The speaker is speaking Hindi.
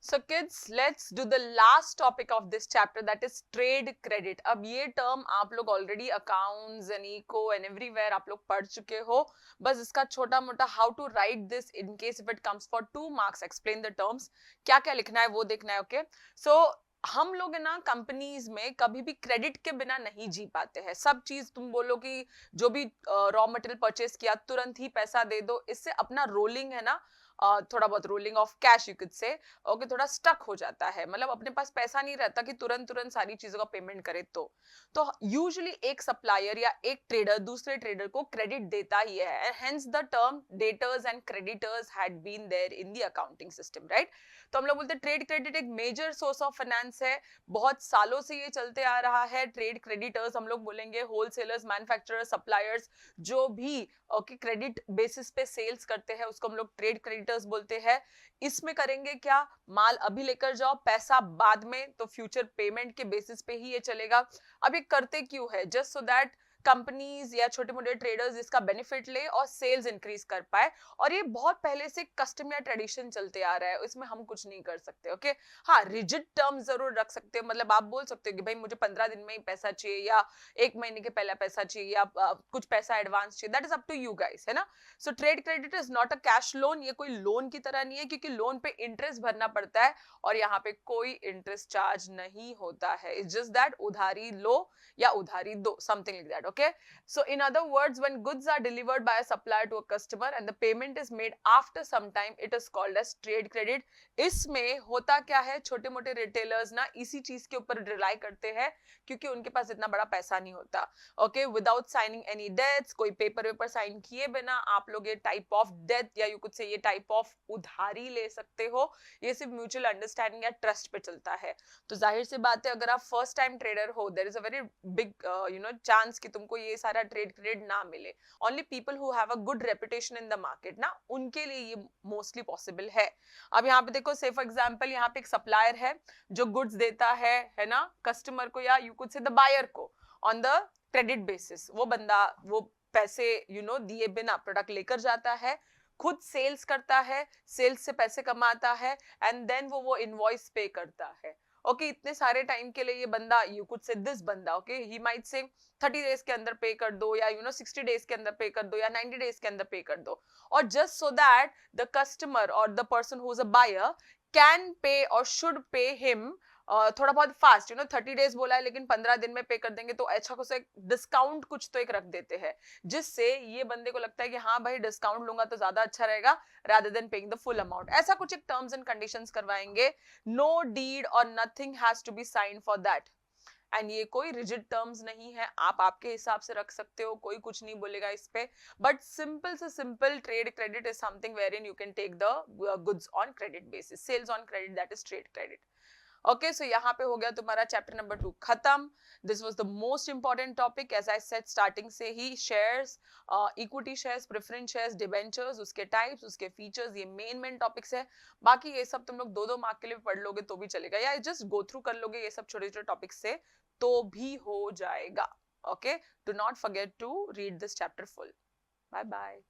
So kids, let's do the last topic of this chapter, that is trade credit. अब ये term आप लोग already accounts and eco and everywhere आप लोग पढ़ चुके हो, बस इसका छोटा मोटा how to write this in case if it comes for 2 marks, explain the terms, क्या क्या लिखना है वो देखना है. ओके सो हम लोग है ना कंपनीज में कभी भी क्रेडिट के बिना नहीं जी पाते हैं. सब चीज तुम बोलो कि जो भी रॉ मटेरियल परचेस किया तुरंत ही पैसा दे दो, इससे अपना रोलिंग है ना थोड़ा बहुत rolling of cash you could से ओके थोड़ा स्टक हो जाता है. मतलब अपने पास पैसा नहीं रहता कि तुरंत तुरंत सारी चीजों का पेमेंट करे. तो यूजुअली एक सप्लायर या एक ट्रेडर दूसरे ट्रेडर को क्रेडिट देता ही है. Hence the term debtors and creditors had been there in the accounting system, right. तो हम लोग बोलते हैं ट्रेड क्रेडिट एक मेजर सोर्स ऑफ फाइनेंस है. बहुत सालों से ये चलते आ रहा है. ट्रेड क्रेडिटर्स हम लोग बोलेंगे होलसेलर्स, मैन्युफैक्चरर्स, सप्लायर्स, जो भी ओके क्रेडिट बेसिस पे सेल्स करते हैं उसको हम लोग ट्रेड क्रेडिटर्स बोलते हैं. इसमें करेंगे क्या, माल अभी लेकर जाओ, पैसा बाद में, तो फ्यूचर पेमेंट के बेसिस पे ही ये चलेगा. अब ये करते क्यों है, जस्ट सो दैट कंपनीज या छोटे मोटे ट्रेडर्स इसका बेनिफिट ले और सेल्स इंक्रीज कर पाए. और ये बहुत पहले से कस्टम या ट्रेडिशन चलते आ रहा है, इसमें हम कुछ नहीं कर सकते. ओके हाँ, रिजिड टर्म्स जरूर रख सकते हो. मतलब आप बोल सकते हो कि भाई मुझे 15 दिन में ही पैसा चाहिए या 1 महीने के पहले पैसा चाहिए या कुछ पैसा एडवांस चाहिए. That is up to you guys, है ना. So trade credit is not a cash loan. ये कोई लोन की तरह नहीं है, क्योंकि लोन पे इंटरेस्ट भरना पड़ता है और यहाँ पे कोई इंटरेस्ट चार्ज नहीं होता है. इट्स जस्ट दैट उधारी लो या उधारी दो, something like that. Okay, so in other words, when goods are delivered by a supplier to a customer and the payment is made after some time, it is called as trade credit. इसमें होता क्या है, छोटे मोटे रिटेलर्स ना इसी चीज के ऊपर रिलाई करते हैं क्योंकि उनके पास इतना बड़ा पैसा नहीं होता. Okay, without signing any debts, कोई पेपर वेपर साइन किए बिना आप लोग ये टाइप ऑफ डेट या यू कुड से ये टाइप ऑफ उधारी ले सकते हो. ये सिर्फ म्यूचुअल अंडरस्टैंडिंग या ट्रस्ट पे चलता है. तो जाहिर सी बात है, अगर आप फर्स्ट टाइम ट्रेडर हो, there is a very big chance कि तुमको ये सारा ट्रेड क्रेडिट ना मिले. Only people who have a good reputation in the market ना, उनके लिए ये मोस्टली पॉसिबल है. अब यहाँ पे देखो, से फॉर एग्जांपल यहाँ पे एक सप्लायर है जो गुड्स देता है ना, कस्टमर को या you could say the buyer को ऑन द क्रेडिट बेसिस. वो बंदा वो पैसे दिए बिना प्रोडक्ट लेकर जाता है, खुद सेल्स करता है, सेल्स से पैसे कमाता है एंड देन वो इनवॉइस पे करता है. ओके इतने सारे टाइम के लिए ये बंदा, यू कुड से दिस बंदा, okay he might say 30 days के अंदर पे कर दो या 60 डेज के अंदर पे कर दो या 90 डेज के अंदर पे कर दो. और just so that the customer और the person who is a buyer can pay और शुड पे हिम थोड़ा बहुत फास्ट. 30 डेज बोला है लेकिन 15 दिन में पे कर देंगे, तो अच्छा को डिस्काउंट कुछ तो एक रख देते हैं, जिससे ये बंदे को लगता है कि हाँ भाई डिस्काउंट लूंगा तो ज्यादा अच्छा रहेगा rather than paying the full amount. ऐसा कुछ एक टर्म्स एंड कंडीशंस करवाएंगे. नो डीड और nothing has to be sign for that. And ये कोई रिजिड टर्म्स नहीं है, आप आपके हिसाब से रख सकते हो, कोई कुछ नहीं बोलेगा इस पे. बट सिंपल से simple trade credit is something wherein you can take the goods on credit basis, sales on credit, that is trade credit. Okay so यहाँ पे हो गया तुम्हारा चैप्टर नंबर 2 खत्म. This was the most important topic as I said starting से ही. Shares, equity shares, preference shares, debentures, उसके टाइप्स, उसके फीचर्स, ये मेन टॉपिक्स है. बाकी ये सब तुम लोग 2-2 मार्क के लिए पढ़ लोगे तो भी चलेगा, या जस्ट गो थ्रू कर लोगे ये सब छोटे छोटे टॉपिक्स से तो भी हो जाएगा. Okay, do not forget to read this chapter full. Bye bye.